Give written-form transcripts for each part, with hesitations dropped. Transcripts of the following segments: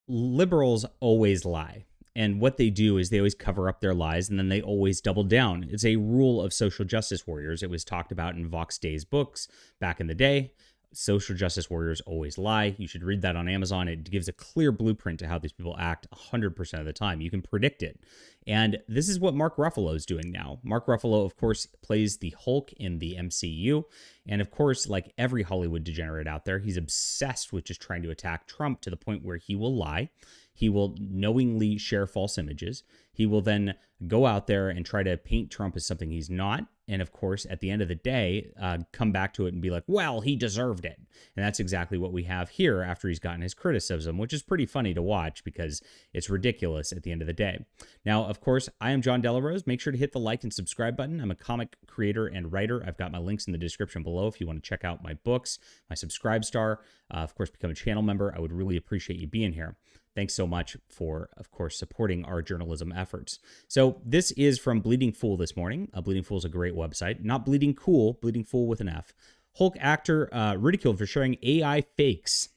liberals always lie. And what they do is they always cover up their lies and then they always double down. It's a rule of social justice warriors. It was talked about in Vox Day's books back in the day. Social justice warriors always lie. You should read that on Amazon. It gives a clear blueprint to how these people act 100% of the time. You can predict it. And this is what Mark Ruffalo is doing now. Mark Ruffalo, of course, plays the Hulk in the MCU. And of course, like every Hollywood degenerate out there, he's obsessed with just trying to attack Trump to the point where he will lie. He will knowingly share false images. He will then go out there and try to paint Trump as something he's not. And of course, at the end of the day, come back to it and be like, well, he deserved it. And that's exactly what we have here after he's gotten his criticism, which is pretty funny to watch because it's ridiculous at the end of the day. Now, of course, I am John Delarose. Make sure to hit the like and subscribe button. I'm a comic creator and writer. I've got my links in the description below if you want to check out my books, my Subscribe Star. Of course, become a channel member. I would really appreciate you being here. Thanks so much for, of course, supporting our journalism efforts. So this is from Bleeding Fool this morning. Bleeding Fool is a great website. Not Bleeding Cool, Bleeding Fool with an F. Hulk actor ridiculed for sharing AI fakes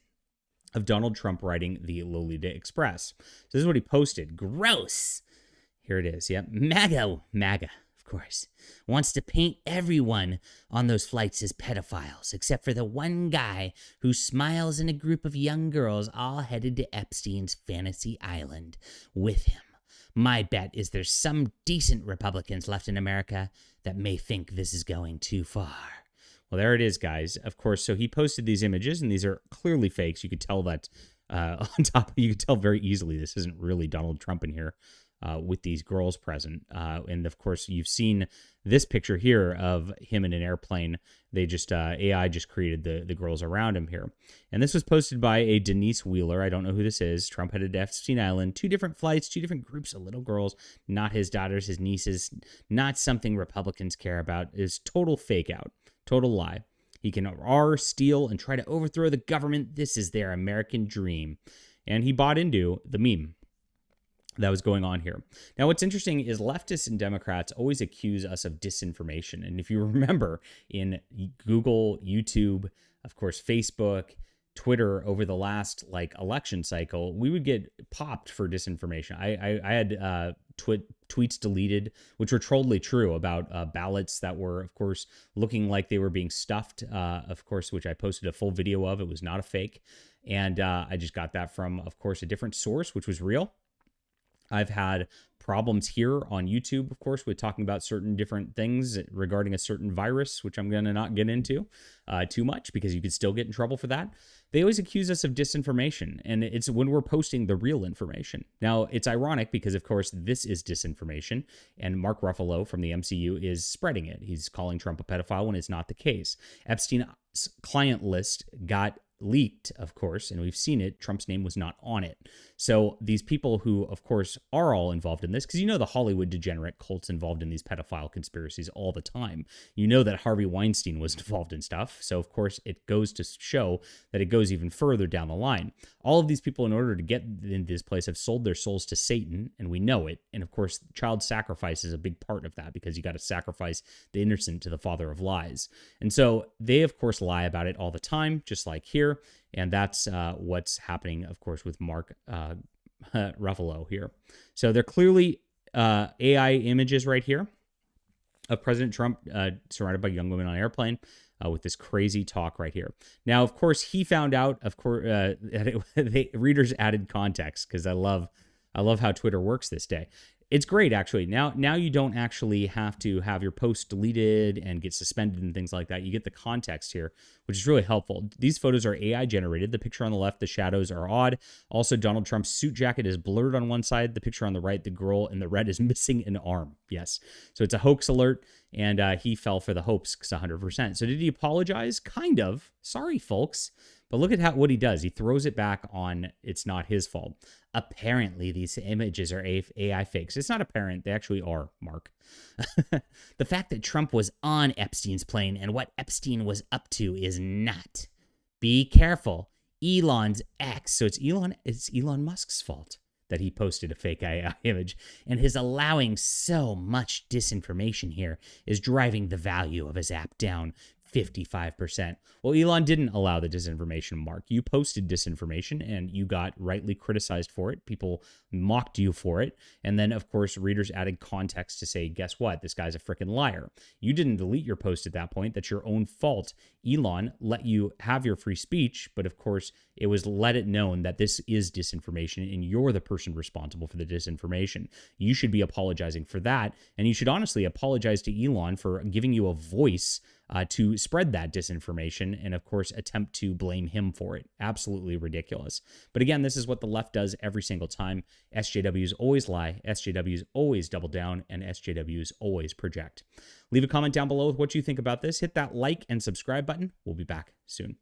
of Donald Trump riding the Lolita Express. So this is what he posted. Gross. Here it is. Yep. MAGA, of course, wants to paint everyone on those flights as pedophiles, except for the one guy who smiles in a group of young girls all headed to Epstein's fantasy island with him. My bet is there's some decent Republicans left in America that may think this is going too far. Well, there it is, guys. Of course, so he posted these images, and these are clearly fakes. You could tell that on top, you could tell very easily this isn't really Donald Trump in here. With these girls present. And of course, you've seen this picture here of him in an airplane. They just, AI just created the girls around him here. And this was posted by a Denise Wheeler. I don't know who this is. Trump headed to Epstein Island. 2 different flights, 2 different groups of little girls, not his daughters, his nieces, not something Republicans care about. Is total fake out, total lie. He can steal, and try to overthrow the government. This is their American dream. And he bought into the meme that was going on here. Now, what's interesting is leftists and Democrats always accuse us of disinformation. And if you remember in Google, YouTube, of course, Facebook, Twitter over the last election cycle, we would get popped for disinformation. I had tweets deleted, which were totally true about ballots that were, of course, looking like they were being stuffed, of course, which I posted a full video of. It was not a fake. And I just got that from, of course, a different source, which was real. I've had problems here on YouTube, of course, with talking about certain different things regarding a certain virus, which I'm going to not get into too much because you could still get in trouble for that. They always accuse us of disinformation, and it's when we're posting the real information. Now, it's ironic because, of course, this is disinformation, and Mark Ruffalo from the MCU is spreading it. He's calling Trump a pedophile when it's not the case. Epstein's client list got leaked, of course, and we've seen it. Trump's name was not on it. So these people who, of course, are all involved in this, because you know the Hollywood degenerate cult's involved in these pedophile conspiracies all the time. You know that Harvey Weinstein was involved in stuff. So, of course, it goes to show that it goes even further down the line. All of these people, in order to get into this place, have sold their souls to Satan, and we know it. And, of course, child sacrifice is a big part of that because you got to sacrifice the innocent to the father of lies. And so they, of course, lie about it all the time, just like here. And that's what's happening, of course, with Mark Ruffalo here. So they're clearly AI images right here of President Trump surrounded by young women on an airplane with this crazy talk right here. Now, of course, he found out, of course, readers added context because I love how Twitter works this day. It's great, actually. Now you don't actually have to have your post deleted and get suspended and things like that. You get the context here, which is really helpful. These photos are AI generated. The picture on the left, the shadows are odd. Also, Donald Trump's suit jacket is blurred on one side. The picture on the right, the girl in the red is missing an arm. Yes. So it's a hoax alert, and he fell for the hoax 100%. So did he apologize? Kind of. Sorry, folks. But look at what he does. He throws it back on it's not his fault. Apparently, these images are AI fakes. It's not apparent. They actually are, Mark. The fact that Trump was on Epstein's plane and what Epstein was up to is not. Be careful. Elon's ex. So it's Elon Musk's fault that he posted a fake AI image. And his allowing so much disinformation here is driving the value of his app down 55%. Well, Elon didn't allow the disinformation, Mark. You posted disinformation and you got rightly criticized for it. People mocked you for it. And then, of course, readers added context to say, guess what? This guy's a freaking liar. You didn't delete your post at that point. That's your own fault. Elon let you have your free speech, but of course, it was let it known that this is disinformation and you're the person responsible for the disinformation. You should be apologizing for that. And you should honestly apologize to Elon for giving you a voice to spread that disinformation and, of course, attempt to blame him for it. Absolutely ridiculous. But again, this is what the left does every single time. SJWs always lie, SJWs always double down, and SJWs always project. Leave a comment down below with what you think about this. Hit that like and subscribe button. We'll be back soon.